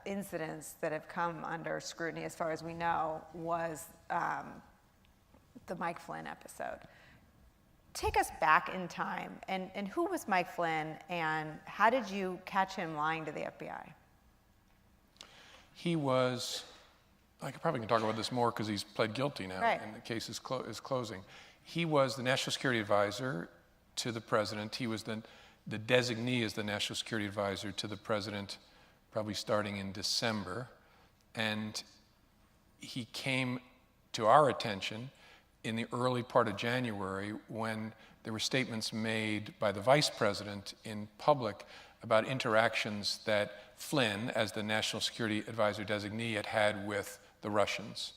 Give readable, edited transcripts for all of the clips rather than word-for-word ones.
incidents that have come under scrutiny, as far as we know, was the Mike Flynn episode. Take us back in time, and who was Mike Flynn, and how did you catch him lying to the FBI? He was, I probably can talk about this more because he's pled guilty now, right, and the case is closing. He was the National Security Advisor to the President. He was the designee as the National Security Advisor to the President, probably starting in December. And he came to our attention in the early part of January when there were statements made by the Vice President in public about interactions that Flynn, as the National Security Advisor designee, had had with the Russians.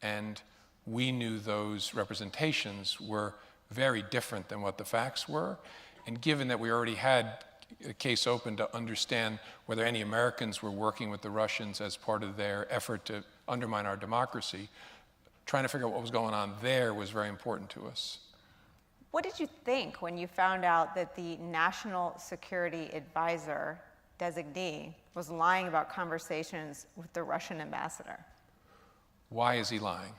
And we knew those representations were very different than what the facts were. And given that we already had a case open to understand whether any Americans were working with the Russians as part of their effort to undermine our democracy, trying to figure out what was going on there was very important to us. What did you think when you found out that the National Security Advisor designee was lying about conversations with the Russian ambassador? Why is he lying?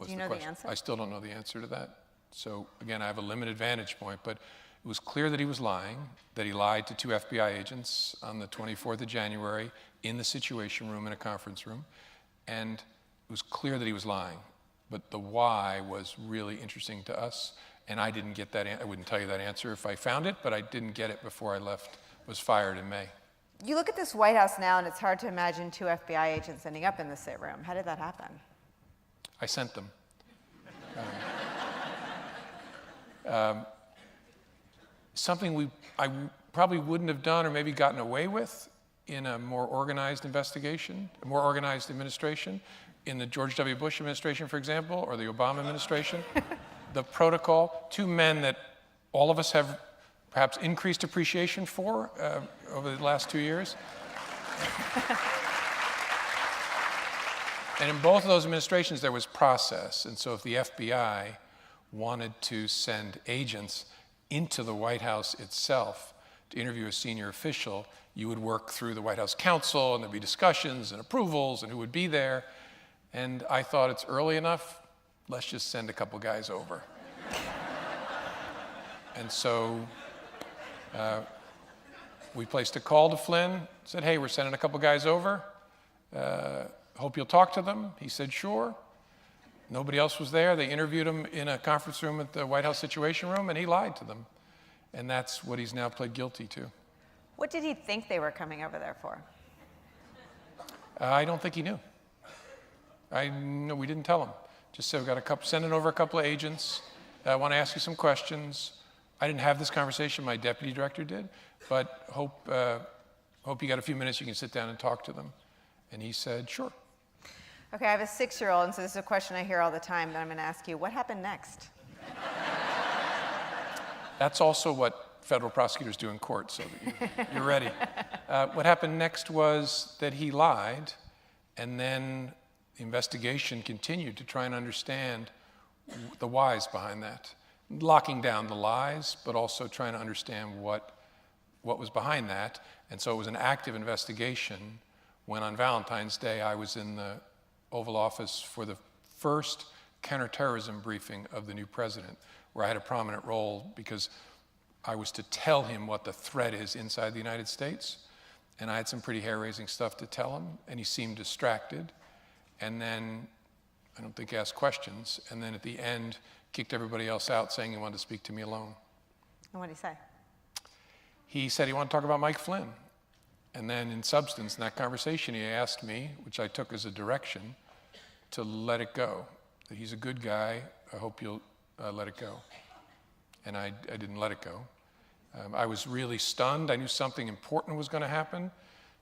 Do you know the answer? I still don't know the answer to that. So again, I have a limited vantage point, but it was clear that he was lying, that he lied to 2 FBI agents on the 24th of January in the Situation Room in a conference room, and it was clear that he was lying. But the why was really interesting to us, and I didn't get that. I wouldn't tell you that answer if I found it, but I didn't get it before I was fired in May. You look at this White House now, and it's hard to imagine 2 FBI agents ending up in the sit room. How did that happen? I sent them. Something I probably wouldn't have done or maybe gotten away with in a more organized investigation, a more organized administration, in the George W. Bush administration, for example, or the Obama administration. The protocol, 2 men that all of us have perhaps increased appreciation for over the last 2 years. And in both of those administrations, there was process. And so if the FBI wanted to send agents into the White House itself to interview a senior official, you would work through the White House counsel, and there'd be discussions and approvals and who would be there. And I thought, it's early enough, let's just send a couple guys over. And so we placed a call to Flynn, said, hey, we're sending a couple guys over. Hope you'll talk to them. He said, sure. Nobody else was there. They interviewed him in a conference room at the White House Situation Room, and he lied to them. And that's what he's now pled guilty to. What did he think they were coming over there for? I don't think he knew. No, we didn't tell him. Just said, we've got sending over a couple of agents. I want to ask you some questions. I didn't have this conversation. My deputy director did. But hope you got a few minutes you can sit down and talk to them. And he said, sure. Okay, I have a 6-year-old, and so this is a question I hear all the time that I'm going to ask you. What happened next? That's also what federal prosecutors do in court, so that you're ready. What happened next was that he lied, and then the investigation continued to try and understand the whys behind that. Locking down the lies, but also trying to understand what was behind that. And so it was an active investigation when on Valentine's Day I was in the Oval Office for the first counterterrorism briefing of the new president, where I had a prominent role because I was to tell him what the threat is inside the United States. And I had some pretty hair-raising stuff to tell him, and he seemed distracted. And then, I don't think he asked questions, and then at the end, kicked everybody else out saying he wanted to speak to me alone. And what did he say? He said he wanted to talk about Mike Flynn. And then in substance, in that conversation, he asked me, which I took as a direction, to let it go. That he's a good guy, I hope you'll let it go. And I didn't let it go. I was really stunned. I knew something important was going to happen,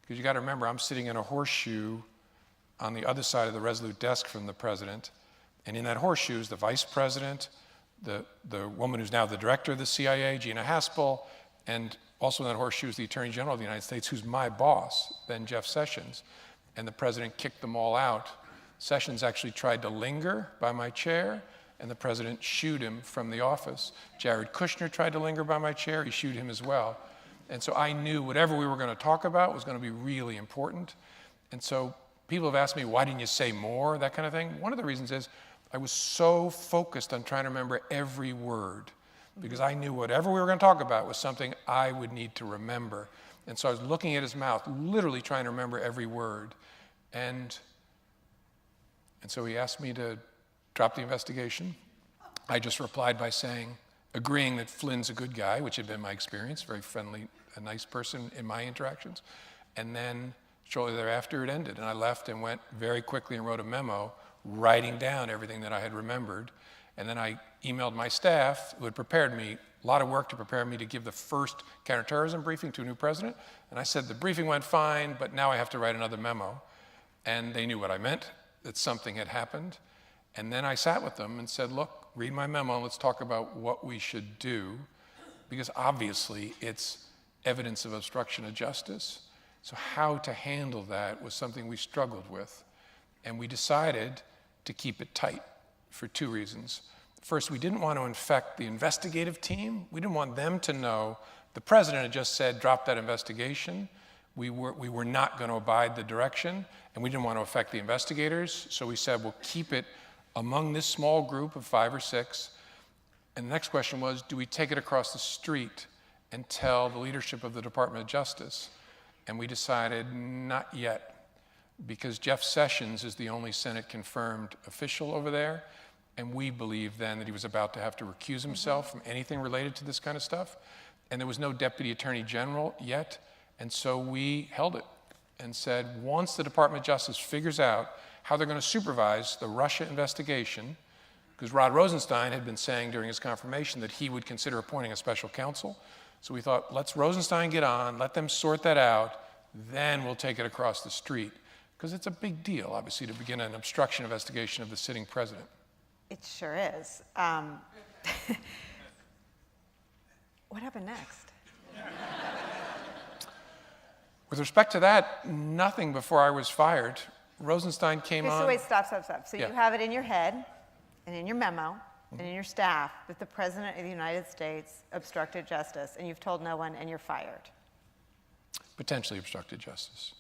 because you got to remember, I'm sitting in a horseshoe on the other side of the Resolute desk from the president, and in that horseshoe is the vice president, the woman who's now the director of the CIA, Gina Haspel, and also in that horseshoe is the Attorney General of the United States, who's my boss, then Jeff Sessions, and the president kicked them all out. Sessions actually tried to linger by my chair, and the president shooed him from the office. Jared Kushner tried to linger by my chair, he shooed him as well. And so I knew whatever we were going to talk about was going to be really important. And so people have asked me, why didn't you say more, that kind of thing. One of the reasons is I was so focused on trying to remember every word, because I knew whatever we were going to talk about was something I would need to remember. And so I was looking at his mouth, literally trying to remember every word. And so he asked me to drop the investigation. I just replied by saying, agreeing that Flynn's a good guy, which had been my experience, very friendly, a nice person in my interactions. And then shortly thereafter it ended. And I left and went very quickly and wrote a memo writing down everything that I had remembered. And then I emailed my staff, who had prepared me, a lot of work to prepare me to give the first counterterrorism briefing to a new president. And I said, the briefing went fine, but now I have to write another memo. And they knew what I meant, that something had happened. And then I sat with them and said, look, read my memo and let's talk about what we should do, because obviously it's evidence of obstruction of justice. So how to handle that was something we struggled with. And we decided to keep it tight for two reasons. First, we didn't want to infect the investigative team. We didn't want them to know the president had just said, drop that investigation. We were not going to abide the direction, and we didn't want to affect the investigators. So we said, we'll keep it among this small group of 5 or 6. And the next question was, do we take it across the street and tell the leadership of the Department of Justice? And we decided not yet, because Jeff Sessions is the only Senate-confirmed official over there, and we believed then that he was about to have to recuse himself from anything related to this kind of stuff. And there was no deputy attorney general yet, and so we held it and said, once the Department of Justice figures out how they're going to supervise the Russia investigation, because Rod Rosenstein had been saying during his confirmation that he would consider appointing a special counsel. So we thought, let's Rosenstein get on, let them sort that out, then we'll take it across the street. Because it's a big deal, obviously, to begin an obstruction investigation of the sitting president. It sure is. What happened next? With respect to that, nothing before I was fired. Rosenstein came on. So wait, stop. So Yeah. you have it in your head and in your memo and in your staff that the President of the United States obstructed justice, and you've told no one, and you're fired. Potentially obstructed justice.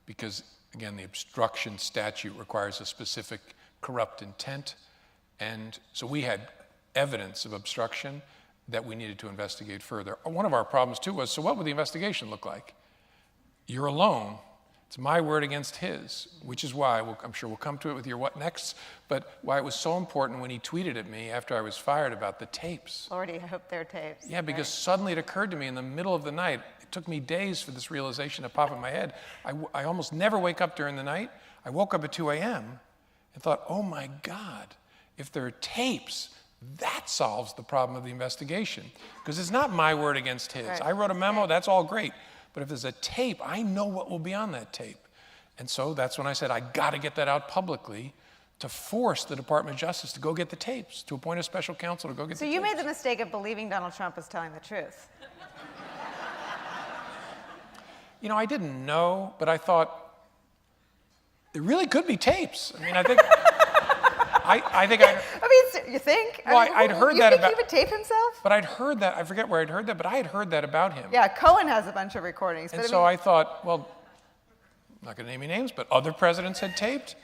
Because, again, the obstruction statute requires a specific corrupt intent. And so we had evidence of obstruction that we needed to investigate further. One of our problems, too, was, so what would the investigation look like? You're alone. It's my word against his, which is why, I'm sure we'll come to it with your what next, but why it was so important when he tweeted at me after I was fired about the tapes. Lordy, I hope they're tapes. Yeah, because suddenly it occurred to me in the middle of the night. It took me days for this realization to pop in my head. I almost never wake up during the night. I woke up at 2 a.m. and thought, oh my God, if there are tapes, that solves the problem of the investigation. Because it's not my word against his. Right. I wrote a memo, that's all great. But if there's a tape, I know what will be on that tape. And so that's when I said, I got to get that out publicly to force the Department of Justice to go get the tapes, to appoint a special counsel to go get the tapes. So you made the mistake of believing Donald Trump was telling the truth. You know, I didn't know, but I thought, there really could be tapes. I mean, I think, You think? Well, I'd heard that about. You think he would tape himself? But I'd heard that, I forget where I'd heard that, but I had heard that about him. Yeah, Cohen has a bunch of recordings. And so I thought, well, I'm not going to name any names, but other presidents had taped.